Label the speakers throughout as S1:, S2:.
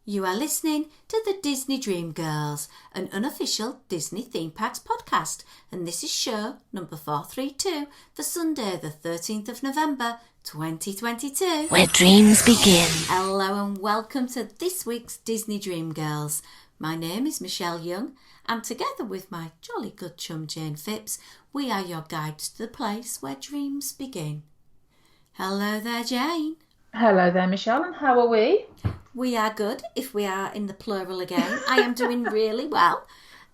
S1: You are listening to the Disney Dream Girls, an unofficial Disney Theme Parks podcast, and this is show number 432 for Sunday the 13th of November 2022.
S2: Where dreams begin.
S1: Hello and welcome to this week's Disney Dream Girls. My name is Michelle Young, and together with my jolly good chum Jane Phipps, we are your guides to the place where dreams begin. Hello there, Jane.
S3: Hello there, Michelle, and how are we?
S1: We are good, if we are in the plural again. I am doing really well.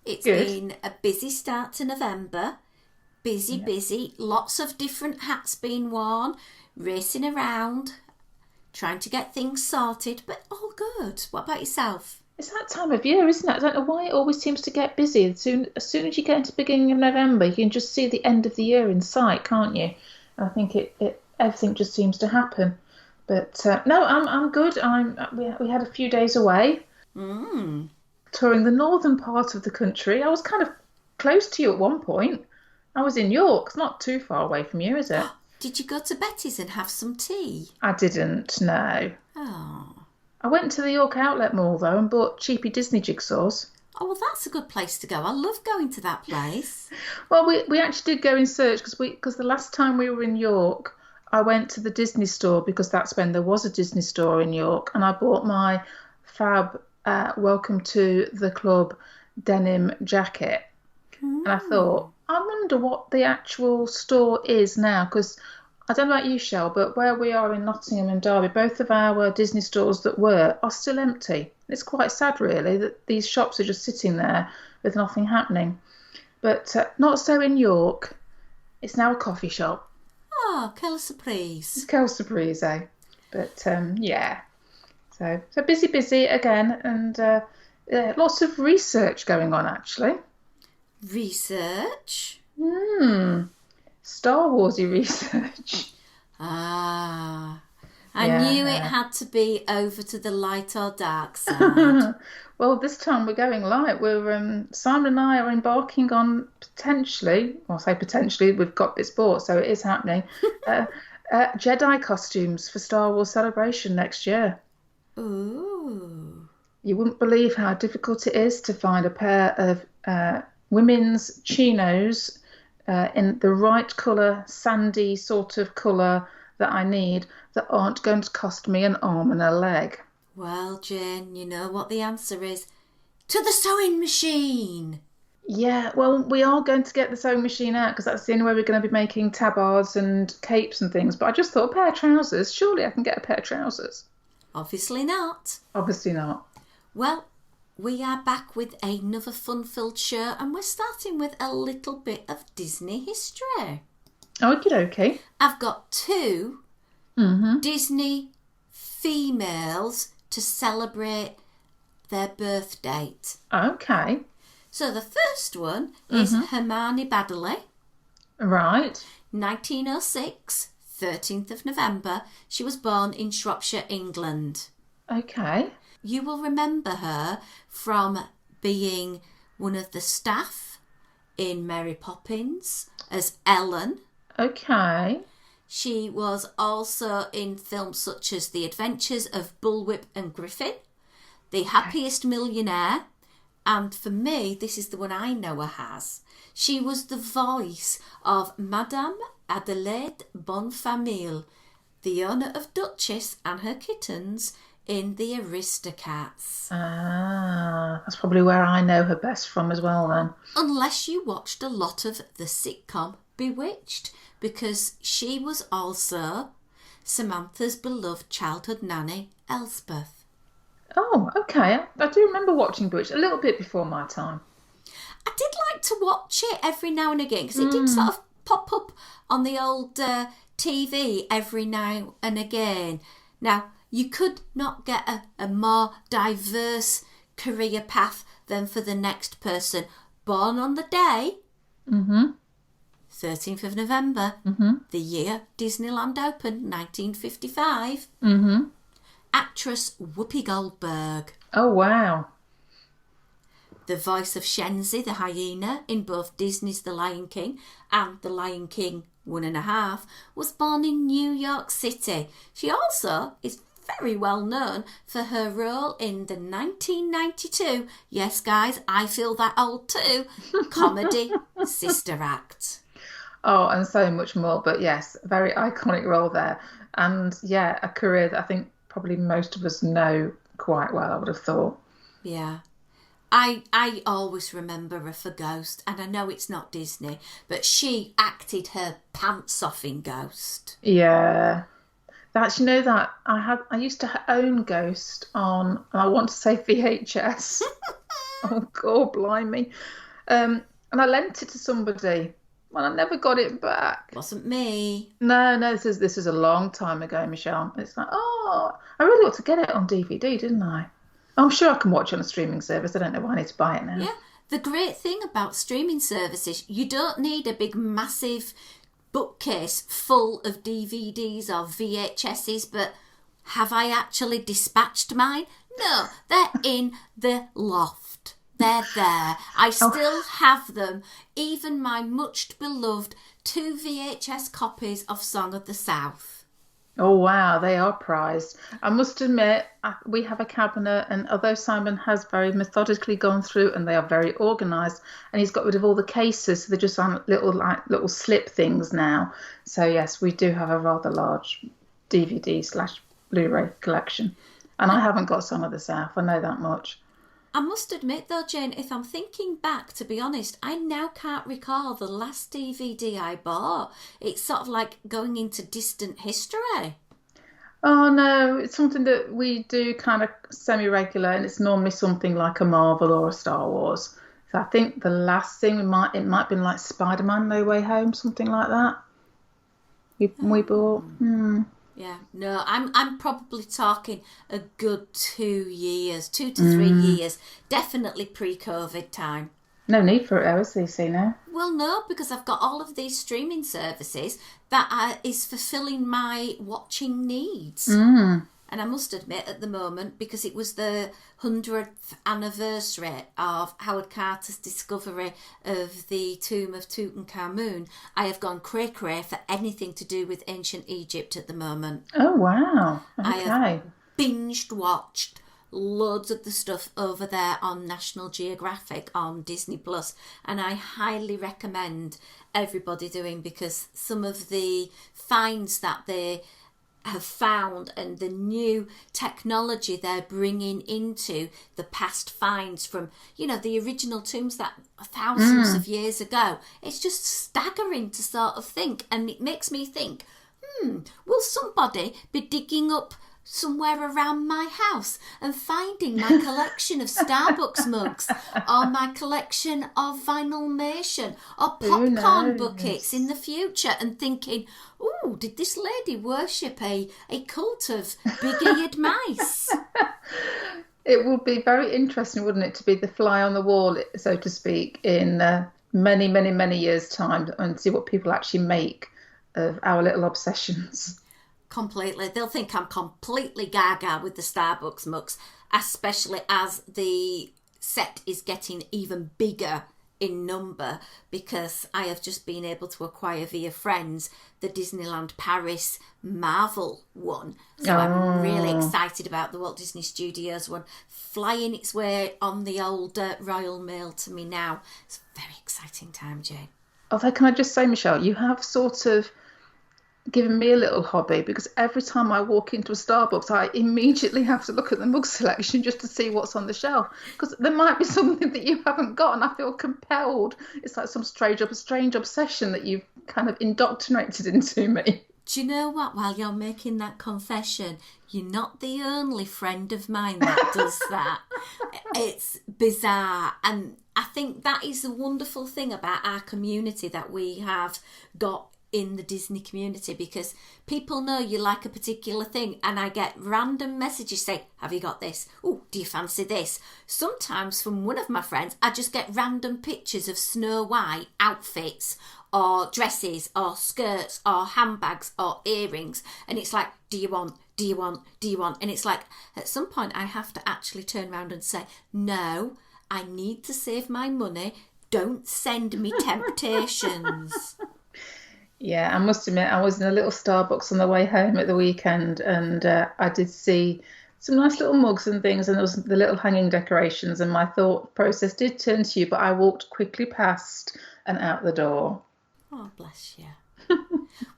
S1: It's
S3: Good.
S1: been a busy start to November. Busy. Lots of different hats being worn, racing around, trying to get things sorted, but all good. What about yourself?
S3: It's that time of year, isn't it? I don't know why it always seems to get busy. As soon as you get into the beginning of November, you can just see the end of the year in sight, can't you? I think everything just seems to happen. But no, I'm good. We had a few days away, touring the northern part of the country. I was kind of close to you at one point. I was in York. It's not too far away from you, is it?
S1: Did you go to Betty's and have some tea?
S3: I didn't. No.
S1: Oh.
S3: I went to the York Outlet Mall though and bought cheapy Disney jigsaws.
S1: Oh, well, that's a good place to go. I love going to that place.
S3: Well, we actually did go in search because the last time we were in York, I went to the Disney store because that's when there was a Disney store in York, and I bought my fab Welcome to the Club denim jacket. And I thought, I wonder what the actual store is now, because I don't know about you, Shell, but where we are in Nottingham and Derby, both of our Disney stores that are still empty. It's quite sad, really, that these shops are just sitting there with nothing happening. But not so in York. It's now a coffee shop.
S1: Oh, quelle surprise.
S3: It's quelle surprise, eh? But, yeah. So busy again, and lots of research going on, actually.
S1: Research?
S3: Star Warsy research.
S1: I
S3: Yeah.
S1: knew it had to be over to the light or dark side.
S3: Well, this time we're going light. We're Simon and I are embarking on potentially, well, I say potentially, we've got this bought, so it is happening. Jedi costumes for Star Wars Celebration next year.
S1: Ooh.
S3: You wouldn't believe how difficult it is to find a pair of women's chinos in the right colour, sandy sort of colour that I need, that aren't going to cost me an arm and a leg.
S1: Well, Jane, you know what the answer is. To the sewing machine!
S3: Yeah, well, we are going to get the sewing machine out because that's the only way we're going to be making tabards and capes and things. But I just thought, a pair of trousers, surely I can get a pair of trousers.
S1: Obviously not.
S3: Obviously not.
S1: Well, we are back with another fun-filled show, and we're starting with a little bit of Disney history.
S3: Okie dokie.
S1: I've got two Disney females to celebrate their birth date.
S3: Okay.
S1: So the first one is Hermione Baddeley,
S3: Right.
S1: 1906, 13th of November. She was born in Shropshire, England.
S3: Okay.
S1: You will remember her from being one of the staff in Mary Poppins as Ellen.
S3: Okay.
S1: She was also in films such as The Adventures of Bullwhip and Griffin, The Happiest Millionaire, and for me, this is the one I know her as. She was the voice of Madame Adelaide Bonfamille, the owner of Duchess and her kittens in The Aristocats.
S3: That's probably where I know her best from as well then.
S1: Unless you watched a lot of the sitcom Bewitched, because she was also Samantha's beloved childhood nanny, Elspeth.
S3: Oh, okay. I do remember watching Bewitched a little bit before my time.
S1: I did like to watch it every now and again, because it did sort of pop up on the old TV every now and again. Now, you could not get a more diverse career path than for the next person. Born on the day, 13th of November, the year Disneyland opened, 1955. Actress Whoopi Goldberg.
S3: Oh, wow.
S1: The voice of Shenzi the hyena in both Disney's The Lion King and The Lion King 1.5, was born in New York City. She also is very well known for her role in the 1992, yes guys, I feel that old too, comedy Sister Act.
S3: Oh, and so much more. But yes, very iconic role there. And yeah, a career that I think probably most of us know quite well, I would have thought.
S1: Yeah. I always remember her for Ghost, and I know it's not Disney, but she acted her pants off in Ghost.
S3: Yeah. That's, you know, that I used to own Ghost on, I want to say VHS. Oh God, blimey. And I lent it to somebody and I never got it back.
S1: Wasn't me.
S3: No, this is a long time ago, Michelle. It's like, oh, I really ought to get it on DVD, didn't I? I'm sure I can watch it on a streaming service. I don't know why I need to buy it now.
S1: Yeah. The great thing about streaming services, you don't need a big, massive bookcase full of DVDs or VHSs, but have I actually dispatched mine? No, they're in the loft. They're there. I still have them, even my much beloved 2 VHS copies of Song of the South.
S3: Oh wow, they are prized. I must admit, we have a cabinet, and although Simon has very methodically gone through, and they are very organised, and he's got rid of all the cases, so they're just on little slip things now. So yes, we do have a rather large DVD/Blu-ray collection, and I haven't got Song of the South. I know that much.
S1: I must admit though, Jane, if I'm thinking back, to be honest, I now can't recall the last DVD I bought. It's sort of like going into distant history.
S3: Oh no, it's something that we do kind of semi-regular, and it's normally something like a Marvel or a Star Wars. So I think the last thing it might have been like Spider-Man No Way Home, something like that. We bought.
S1: Yeah, no, I'm probably talking a good 2 years, 2 to 3 years, definitely pre-COVID time.
S3: No need for it, OSCC now.
S1: Well, no, because I've got all of these streaming services that is fulfilling my watching needs. And I must admit, at the moment, because it was the 100th anniversary of Howard Carter's discovery of the tomb of Tutankhamun, I have gone cray-cray for anything to do with ancient Egypt at the moment.
S3: Oh, wow. Okay.
S1: I have binged watched loads of the stuff over there on National Geographic, on Disney Plus, and I highly recommend everybody doing, because some of the finds that they have found and the new technology they're bringing into the past finds from, the original tombs that thousands of years ago, it's just staggering to sort of think, and it makes me think, will somebody be digging up somewhere around my house and finding my collection of Starbucks mugs, or my collection of Vinylmation or popcorn buckets in the future, and thinking, oh, did this lady worship a cult of big-eared mice?
S3: It would be very interesting, wouldn't it, to be the fly on the wall, so to speak, in many, many, many years' time, and see what people actually make of our little obsessions.
S1: Completely. They'll think I'm completely gaga with the Starbucks mugs, especially as the set is getting even bigger in number, because I have just been able to acquire via friends the Disneyland Paris Marvel one. So I'm really excited about the Walt Disney Studios one flying its way on the old Royal Mail to me now. It's a very exciting time, Jane.
S3: Although, can I just say, Michelle, you have sort of given me a little hobby, because every time I walk into a Starbucks, I immediately have to look at the mug selection just to see what's on the shelf, because there might be something that you haven't got, and I feel compelled. It's like some strange obsession that you've kind of indoctrinated into me.
S1: Do you know what? While you're making that confession, you're not the only friend of mine that does that. It's bizarre. And I think that is the wonderful thing about our community that we have got in the Disney community, because people know you like a particular thing, and I get random messages saying, have you got this? Oh, do you fancy this? Sometimes from one of my friends, I just get random pictures of Snow White outfits or dresses or skirts or handbags or earrings, and it's like, do you want? And it's like, at some point I have to actually turn around and say, no, I need to save my money. Don't send me temptations.
S3: Yeah, I must admit, I was in a little Starbucks on the way home at the weekend, and I did see some nice little mugs and things, and there was the little hanging decorations, and my thought process did turn to you, but I walked quickly past and out the door.
S1: Oh, bless you.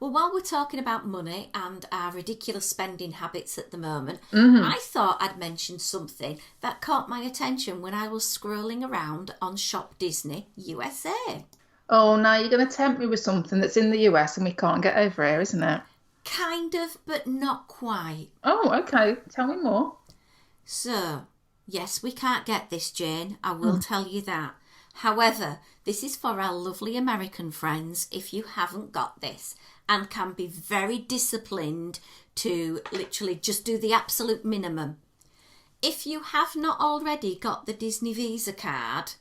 S1: Well, while we're talking about money and our ridiculous spending habits at the moment, I thought I'd mention something that caught my attention when I was scrolling around on Shop Disney USA.
S3: Oh, now you're going to tempt me with something that's in the US and we can't get over here, isn't it?
S1: Kind of, but not quite.
S3: Oh, okay. Tell me more.
S1: So, yes, we can't get this, Jane. I will tell you that. However, this is for our lovely American friends if you haven't got this and can be very disciplined to literally just do the absolute minimum. If you have not already got the Disney Visa card,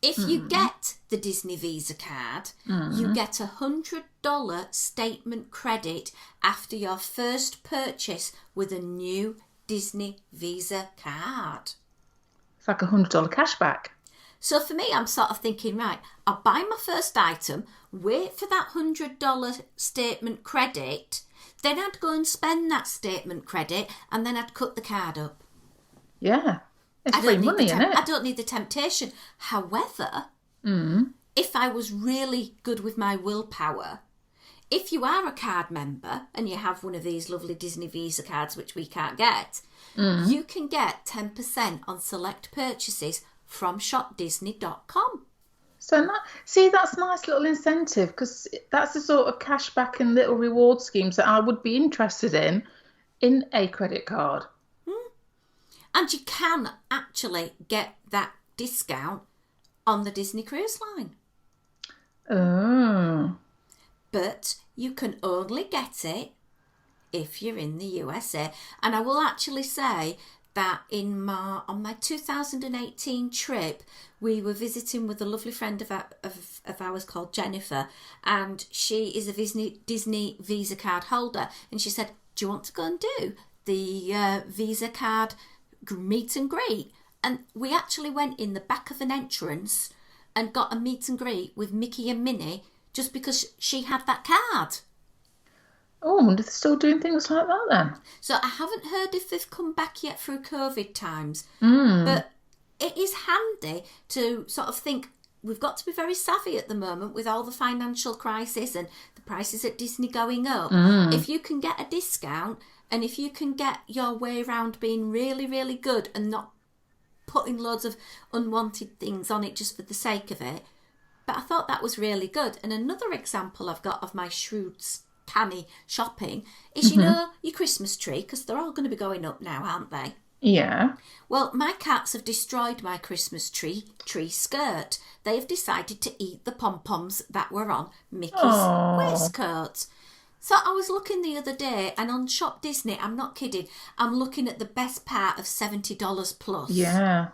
S1: if you get the Disney Visa card, you get $100 statement credit after your first purchase with a new Disney Visa card.
S3: It's like $100 cashback.
S1: So for me, I'm sort of thinking, right, I'll buy my first item, wait for that $100 statement credit, then I'd go and spend that statement credit, and then I'd cut the card up.
S3: Yeah. It's free money, isn't it?
S1: I don't need the temptation. However, if I was really good with my willpower, if you are a card member and you have one of these lovely Disney Visa cards, which we can't get, you can get 10% on select purchases from shopdisney.com.
S3: So, see, that's a nice little incentive because that's the sort of cashback and little reward schemes that I would be interested in a credit card.
S1: And you can actually get that discount on the Disney Cruise Line.
S3: Oh.
S1: But you can only get it if you're in the USA. And I will actually say that on my 2018 trip, we were visiting with a lovely friend of ours called Jennifer, and she is a Disney Visa card holder. And she said, do you want to go and do the Visa card meet and greet? And we actually went in the back of an entrance and got a meet and greet with Mickey and Minnie just because she had that card.
S3: Oh, I wonder if they're still doing things like that then.
S1: So I haven't heard if they've come back yet through COVID times, but it is handy to sort of think we've got to be very savvy at the moment with all the financial crisis and the prices at Disney going up. If you can get a discount and if you can get your way around being really, really good and not putting loads of unwanted things on it just for the sake of it. But I thought that was really good. And another example I've got of my shrewd, canny shopping is, you know, your Christmas tree, because they're all going to be going up now, aren't they?
S3: Yeah.
S1: Well, my cats have destroyed my Christmas tree skirt. They have decided to eat the pom-poms that were on Mickey's waistcoat. So I was looking the other day, and on Shop Disney, I'm not kidding, I'm looking at the best part of $70 plus.
S3: Yeah.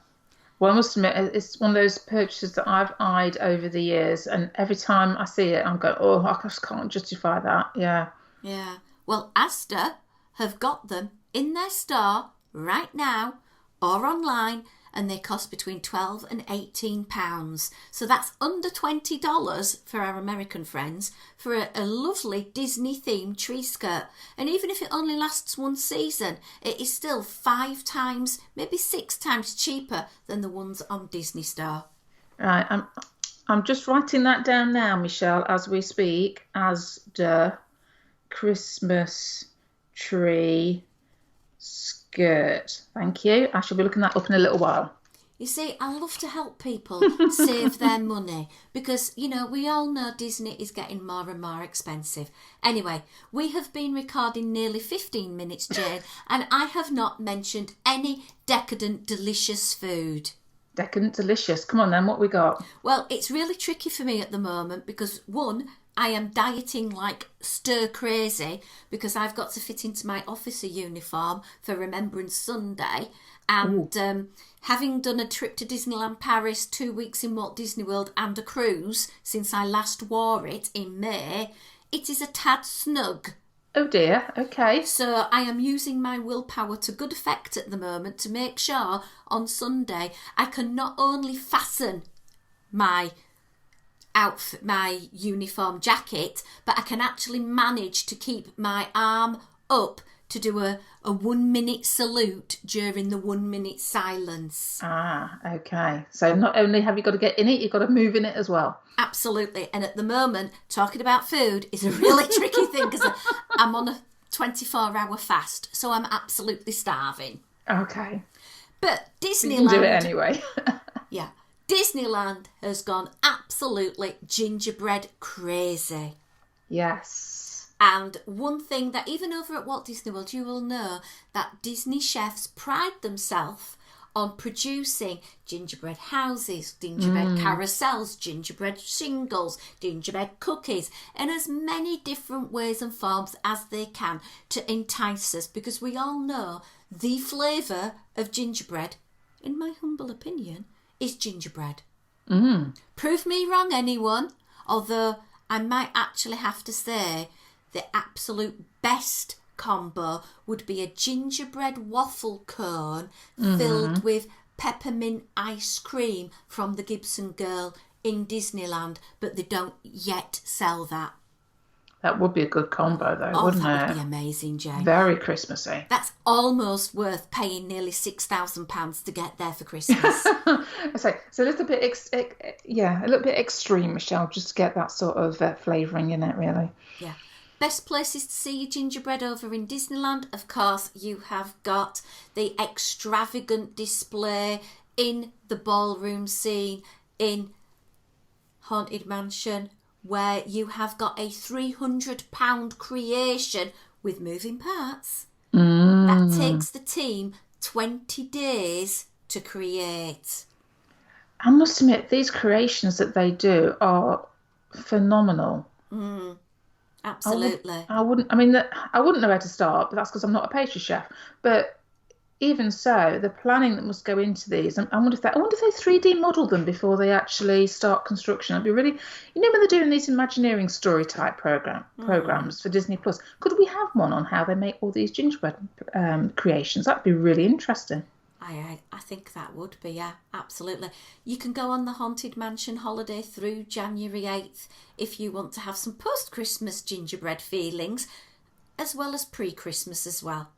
S3: Well, I must admit, it's one of those purchases that I've eyed over the years, and every time I see it, I'm going, oh, I just can't justify that. Yeah.
S1: Yeah. Well, Asda have got them in their store right now or online, and they cost between £12 and £18. So that's under $20 for our American friends for a lovely Disney-themed tree skirt. And even if it only lasts one season, it is still 5 times, maybe 6 times cheaper than the ones on Disney Store.
S3: Right. I'm just writing that down now, Michelle, as we speak. Asda Christmas tree skirt. Thank you. I shall be looking that up in a little while.
S1: You see, I love to help people save their money because, you know, we all know Disney is getting more and more expensive. Anyway, we have been recording nearly 15 minutes, Jane, and I have not mentioned any decadent, delicious food.
S3: Decadent, delicious. Come on then, what we got?
S1: Well, it's really tricky for me at the moment because, one, I am dieting like stir crazy because I've got to fit into my officer uniform for Remembrance Sunday. And having done a trip to Disneyland Paris, 2 weeks in Walt Disney World and a cruise since I last wore it in May, it is a tad snug.
S3: Oh dear, okay.
S1: So I am using my willpower to good effect at the moment to make sure on Sunday I can not only fasten my outfit, my uniform jacket, but I can actually manage to keep my arm up to do a 1 minute salute during the 1 minute silence.
S3: Ah, okay. So not only have you got to get in it, you've got to move in it as well.
S1: Absolutely. And at the moment, talking about food is a really tricky thing because I'm on a 24-hour fast, so I'm absolutely starving.
S3: Okay.
S1: But Disneyland...
S3: You can do it anyway.
S1: Yeah. Disneyland has gone absolutely gingerbread crazy.
S3: Yes.
S1: And one thing that even over at Walt Disney World, you will know that Disney chefs pride themselves on producing gingerbread houses, gingerbread carousels, gingerbread shingles, gingerbread cookies, in as many different ways and forms as they can to entice us, because we all know the flavour of gingerbread, in my humble opinion, is gingerbread. Prove me wrong, anyone, although I might actually have to say the absolute best combo would be a gingerbread waffle cone filled with peppermint ice cream from the Gibson Girl in Disneyland, but they don't yet sell that.
S3: That would be a good combo, though, wouldn't it?
S1: That would be amazing, Jane.
S3: Very Christmassy.
S1: That's almost worth paying nearly £6,000 to get there for Christmas.
S3: So a little bit, a little bit extreme, Michelle, just to get that sort of flavouring in it, really.
S1: Yeah. Best places to see your gingerbread over in Disneyland, of course, you have got the extravagant display in the ballroom scene in Haunted Mansion, where you have got a £300 creation with moving parts. That takes the team 20 days to create.
S3: I must admit, these creations that they do are phenomenal.
S1: Absolutely.
S3: I wouldn't know where to start, but that's because I'm not a pastry chef. But even so, the planning that must go into these, I wonder if they 3D model them before they actually start construction. It'd be really, when they're doing these Imagineering story type programs for Disney Plus, could we have one on how they make all these gingerbread creations? That'd be really interesting.
S1: I think that would be, yeah, absolutely. You can go on the Haunted Mansion holiday through January 8th if you want to have some post-Christmas gingerbread feelings, as well as pre-Christmas as well.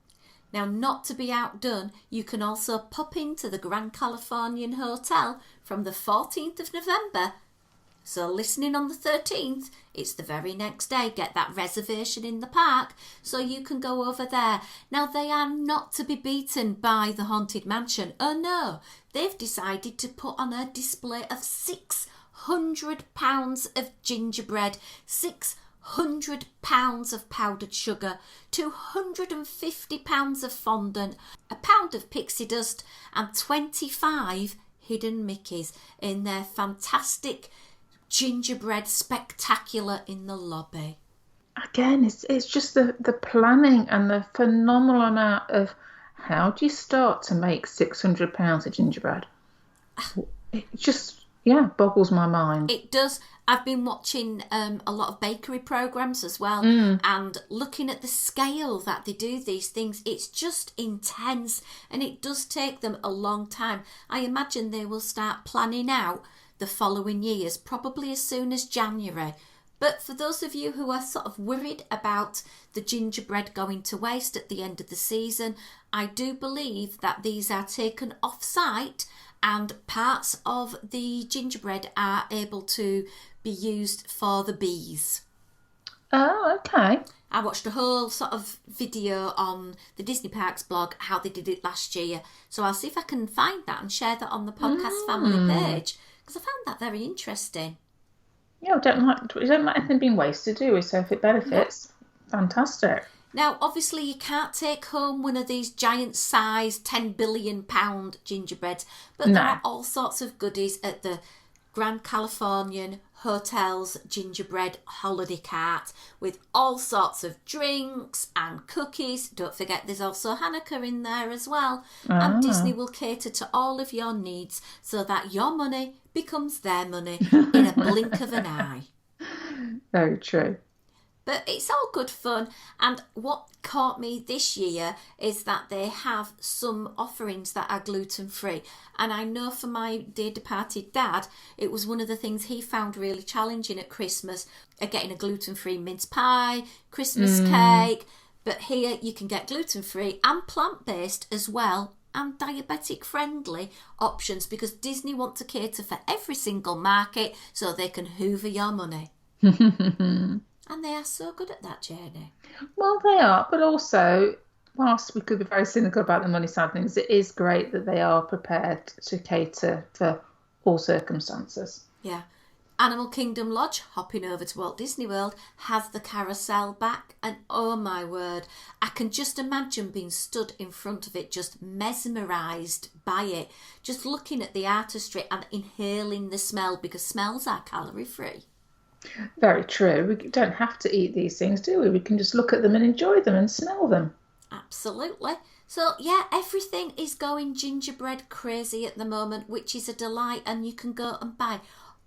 S1: Now, not to be outdone, you can also pop into the Grand Californian Hotel from the 14th of November. So listening on the 13th, it's the very next day. Get that reservation in the park so you can go over there. Now, they are not to be beaten by the Haunted Mansion. Oh no, they've decided to put on a display of £600 of gingerbread, £600 of powdered sugar, £250 of fondant, a pound of pixie dust, and 25 hidden Mickeys in their fantastic gingerbread spectacular in the lobby.
S3: Again, it's just the planning and the phenomenal amount of how do you start to make £600 of gingerbread? It just boggles my mind.
S1: It does. I've been watching a lot of bakery programs as well, and looking at the scale that they do these things, it's just intense, and it does take them a long time. I imagine they will start planning out the following years, probably as soon as January. But for those of you who are sort of worried about the gingerbread going to waste at the end of the season, I do believe that these are taken off-site and parts of the gingerbread are able to be used for the bees.
S3: Oh, okay.
S1: I watched a whole sort of video on the Disney Parks blog, how they did it last year. So I'll see if I can find that and share that on the podcast family page, because I found that very interesting.
S3: Yeah, we don't like anything being wasted, do we? So if it benefits, fantastic.
S1: Now, obviously, you can't take home one of these giant-sized £10 billion gingerbreads, but there are all sorts of goodies at the Grand Californian Hotel's gingerbread holiday cart with all sorts of drinks and cookies. Don't forget there's also Hanukkah in there as well. And Disney will cater to all of your needs so that your money becomes their money in a blink of an eye.
S3: Very true.
S1: But it's all good fun. And what caught me this year is that they have some offerings that are gluten-free. And I know for my dear departed dad, it was one of the things he found really challenging at Christmas, getting a gluten-free mince pie, Christmas cake. But here you can get gluten-free and plant-based as well, and diabetic friendly options, because Disney want to cater for every single market so they can hoover your money. And they are so good at that, Janie.
S3: Well, they are, but also, whilst we could be very cynical about the money side of things, it is great that they are prepared to cater for all circumstances.
S1: Yeah. Animal Kingdom Lodge, hopping over to Walt Disney World, has the carousel back, and oh my word, I can just imagine being stood in front of it, just mesmerised by it, just looking at the artistry and inhaling the smell, because smells are calorie free.
S3: Very true. We don't have to eat these things, do we? We can just look at them and enjoy them and smell them.
S1: Absolutely. So yeah, everything is going gingerbread crazy at the moment, which is a delight, and you can go and buy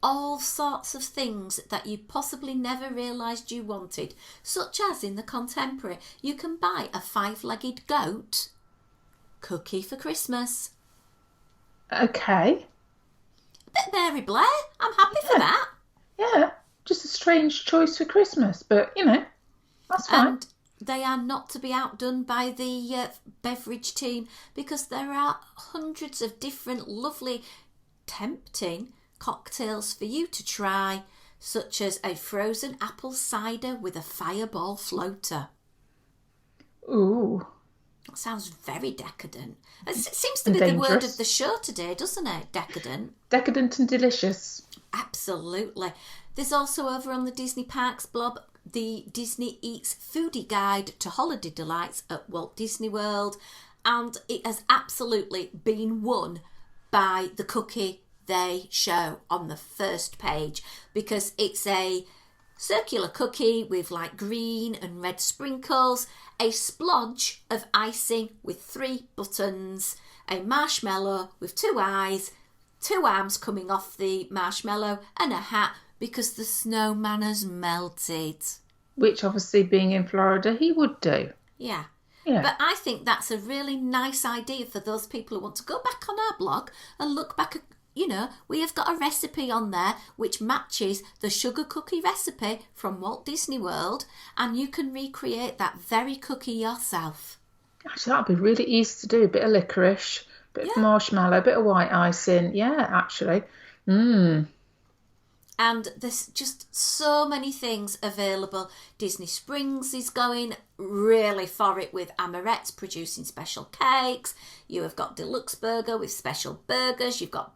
S1: all sorts of things that you possibly never realised you wanted, such as in the Contemporary, you can buy a 5-legged goat cookie for Christmas.
S3: Okay.
S1: A bit Mary Blair. I'm happy for that.
S3: Yeah, just a strange choice for Christmas, but that's fine.
S1: And they are not to be outdone by the beverage team, because there are hundreds of different lovely, tempting cocktails for you to try, such as a frozen apple cider with a fireball floater.
S3: Ooh.
S1: That sounds very decadent. It seems to be the word of the show today, doesn't it? Decadent.
S3: Decadent and delicious.
S1: Absolutely. There's also over on the Disney Parks blog the Disney Eats Foodie Guide to Holiday Delights at Walt Disney World, and it has absolutely been won by the cookie they show on the first page, because it's a circular cookie with like green and red sprinkles, a splodge of icing with 3 buttons, a marshmallow with 2 eyes, 2 arms coming off the marshmallow, and a hat because the snowman has melted.
S3: Which obviously, being in Florida, he would do.
S1: Yeah.
S3: Yeah.
S1: But I think that's a really nice idea for those people who want to go back on our blog and look back at, we have got a recipe on there which matches the sugar cookie recipe from Walt Disney World, and you can recreate that very cookie yourself.
S3: Actually, that would be really easy to do. A bit of licorice, a bit of marshmallow, a bit of white icing. Yeah, actually.
S1: And there's just so many things available. Disney Springs is going really for it with Amorette's producing special cakes. You have got Deluxe Burger with special burgers. You've got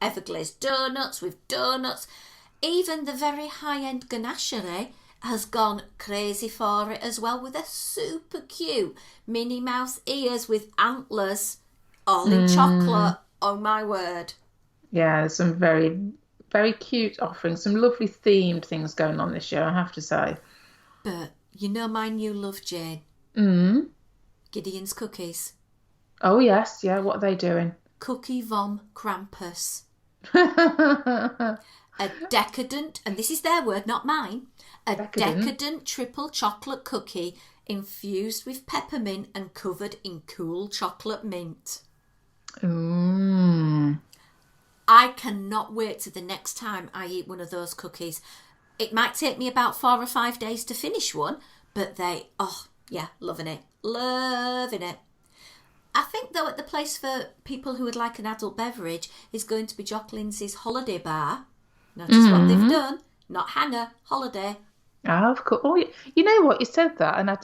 S1: Everglazed donuts with donuts. Even the very high-end Ganachery has gone crazy for it as well, with a super cute Minnie Mouse ears with antlers, all in chocolate. Oh my word.
S3: Yeah, there's some very, very cute offerings, some lovely themed things going on this year, I have to say.
S1: But you know my new love, Jane? Gideon's Cookies.
S3: Oh yes, yeah, what are they doing?
S1: Cookie Vom Krampus. A decadent, and this is their word, not mine, a decadent triple chocolate cookie infused with peppermint and covered in cool chocolate mint. I cannot wait to the next time I eat one of those cookies. It might take me about 4 or 5 days to finish one, but loving it. Loving it. I think, though, at the place for people who would like an adult beverage is going to be Jock Lindsay's Holiday Bar. Notice what they've done. Not hanger, holiday.
S3: Oh, of course. Oh, you know what? You said that and I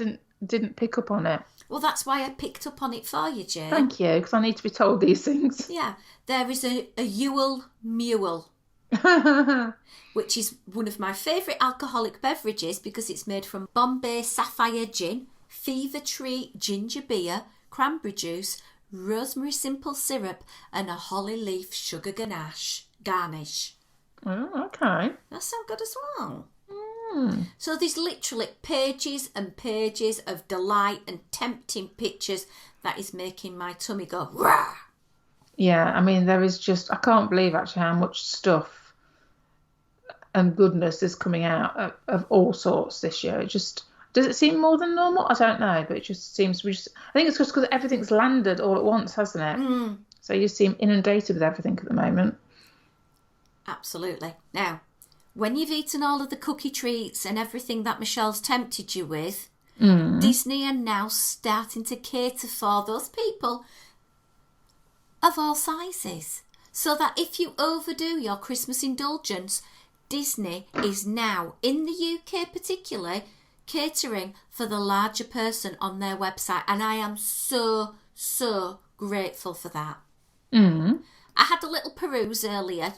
S3: didn't pick up on it.
S1: Well, that's why I picked up on it for you, Jane.
S3: Thank you, because I need to be told these things.
S1: Yeah. There is a Yule Mule, which is one of my favourite alcoholic beverages because it's made from Bombay Sapphire Gin, Fever Tree Ginger Beer, cranberry juice, rosemary simple syrup, and a holly leaf sugar garnish.
S3: Oh, okay.
S1: That sounds good as well. So there's literally pages and pages of delight and tempting pictures that is making my tummy go, rah!
S3: Yeah, I mean, there is just, I can't believe actually how much stuff and goodness is coming out of all sorts this year. It just does it seem more than normal? I don't know, but it just seems I think it's just because everything's landed all at once, hasn't it? So you seem inundated with everything at the moment.
S1: Absolutely. Now, when you've eaten all of the cookie treats and everything that Michelle's tempted you with, Disney are now starting to cater for those people of all sizes. So that if you overdo your Christmas indulgence, Disney is now, in the UK particularly, catering for the larger person on their website. And I am so, so grateful for that. I had a little peruse earlier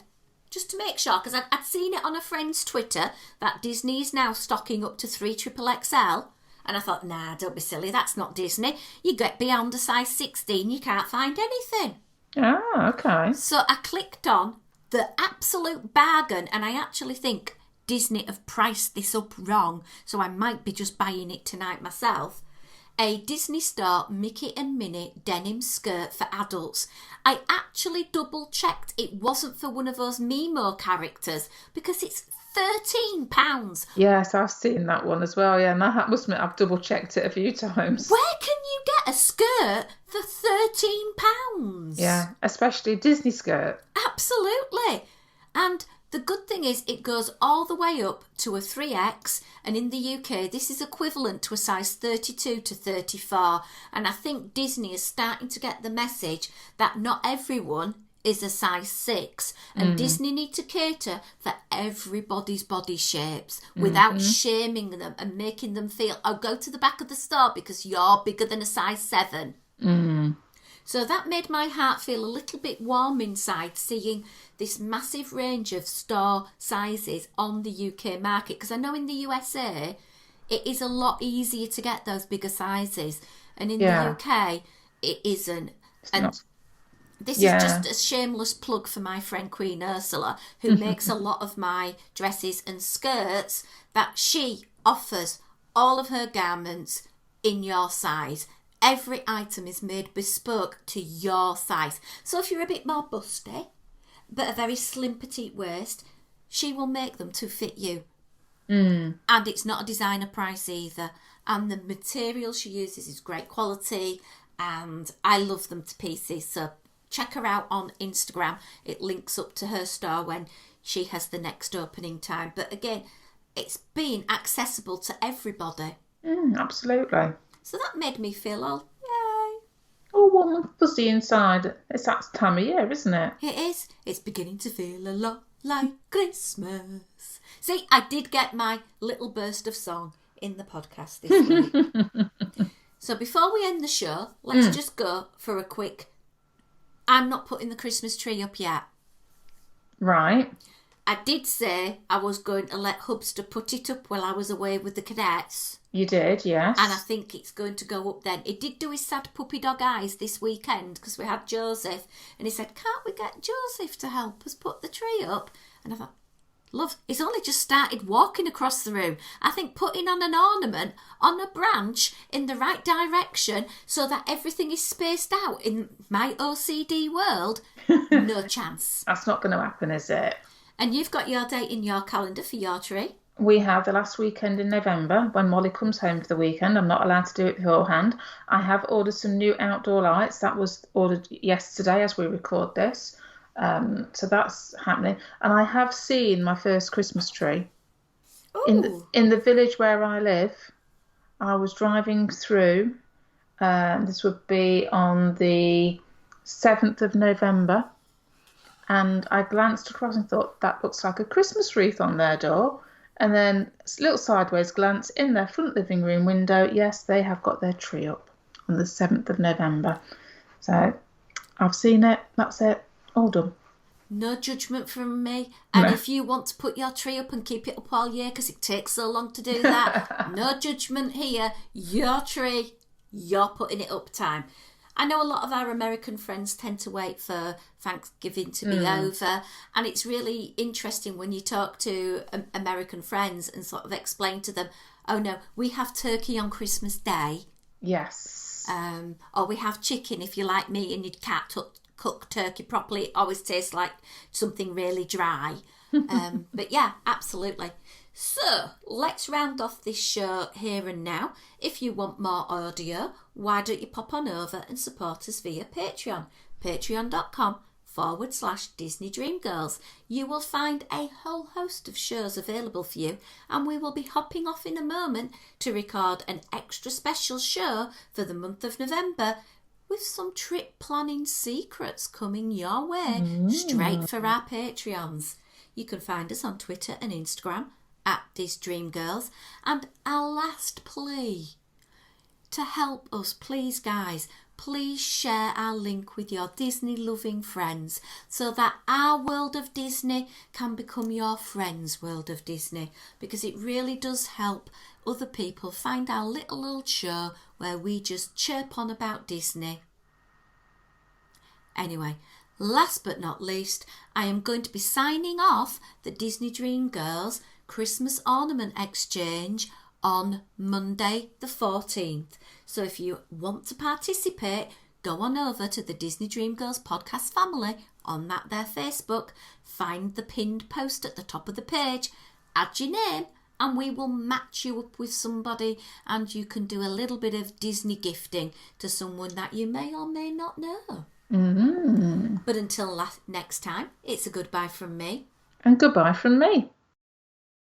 S1: just to make sure, because I'd seen it on a friend's Twitter that Disney is now stocking up to 3XXL. And I thought, nah, don't be silly, that's not Disney. You get beyond a size 16, you can't find anything.
S3: Ah, okay.
S1: So I clicked on the absolute bargain, and I actually think Disney have priced this up wrong, so I might be just buying it tonight myself. A Disney Store Mickey and Minnie denim skirt for adults. I actually double checked it wasn't for one of those Mimo characters because it's £13.
S3: Yes, I've seen that one as well. Yeah, and I must admit I've double checked it a few times.
S1: Where can you get a skirt for £13?
S3: Yeah, especially a Disney skirt.
S1: Absolutely. And the good thing is it goes all the way up to a 3X, and in the UK this is equivalent to a size 32 to 34. And I think Disney is starting to get the message that not everyone is a size 6, and Disney need to cater for everybody's body shapes without shaming them and making them feel, oh, go to the back of the store because you're bigger than a size 7. So that made my heart feel a little bit warm inside, seeing this massive range of store sizes on the UK market, because I know in the USA it is a lot easier to get those bigger sizes, and in the UK it isn't. This is just a shameless plug for my friend Queen Ursula, who makes a lot of my dresses and skirts, that she offers all of her garments in your size. Every item is made bespoke to your size. So if you're a bit more busty, but a very slim petite waist, she will make them to fit you. And it's not a designer price either. And the material she uses is great quality, and I love them to pieces. So check her out on Instagram. It links up to her store when she has the next opening time. But again, it's been accessible to everybody.
S3: Absolutely.
S1: So that made me feel all, yay.
S3: Oh, warm and fuzzy inside. It's that time of year, isn't it?
S1: It is. It's beginning to feel a lot like Christmas. See, I did get my little burst of song in the podcast this week. So before we end the show, let's just go for a quick, I'm not putting the Christmas tree up yet.
S3: Right.
S1: I did say I was going to let Hubster put it up while I was away with the cadets.
S3: You did, yes.
S1: And I think it's going to go up then. He did do his sad puppy dog eyes this weekend because we had Joseph. And he said, can't we get Joseph to help us put the tree up? And I thought, love, he's only just started walking across the room. I think putting on an ornament on a branch in the right direction so that everything is spaced out in my OCD world, no chance.
S3: That's not going to happen, is it?
S1: And you've got your date in your calendar for your tree.
S3: We have the last weekend in November when Molly comes home for the weekend. I'm not allowed to do it beforehand. I have ordered some new outdoor lights. That was ordered yesterday as we record this. So that's happening. And I have seen my first Christmas tree. In the village where I live. I was driving through. This would be on the 7th of November. And I glanced across and thought, that looks like a Christmas wreath on their door. And then a little sideways glance in their front living room window. Yes, they have got their tree up on the 7th of November. So I've seen it. That's it. All done.
S1: No judgment from me. And if you want to put your tree up and keep it up all year because it takes so long to do that, no judgment here. Your tree, you're putting it up time. I know a lot of our American friends tend to wait for Thanksgiving to be over, and it's really interesting when you talk to American friends and sort of explain to them, oh no, we have turkey on Christmas Day.
S3: Yes.
S1: Or we have chicken if you're like me and you'd cook turkey properly. It always tastes like something really dry. But yeah, absolutely. So let's round off this show here and now. If you want more audio, why don't you pop on over and support us via Patreon, patreon.com/Disney Dream Girls. You will find a whole host of shows available for you, and we will be hopping off in a moment to record an extra special show for the month of November with some trip planning secrets coming your way straight for our Patreons. You can find us on Twitter and Instagram @DisDreamGirls. And our last plea to help us, please guys, please share our link with your Disney loving friends so that our world of Disney can become your friends' world of Disney, because it really does help other people find our little old show where we just chirp on about Disney. Anyway, last but not least, I am going to be signing off the Disney Dream Girls Christmas Ornament Exchange on Monday the 14th. So if you want to participate, go on over to the Disney Dream Girls podcast family on their Facebook, find the pinned post at the top of the page, add your name, and we will match you up with somebody, and you can do a little bit of Disney gifting to someone that you may or may not know. But until next time, it's a goodbye from me.
S3: And goodbye from me.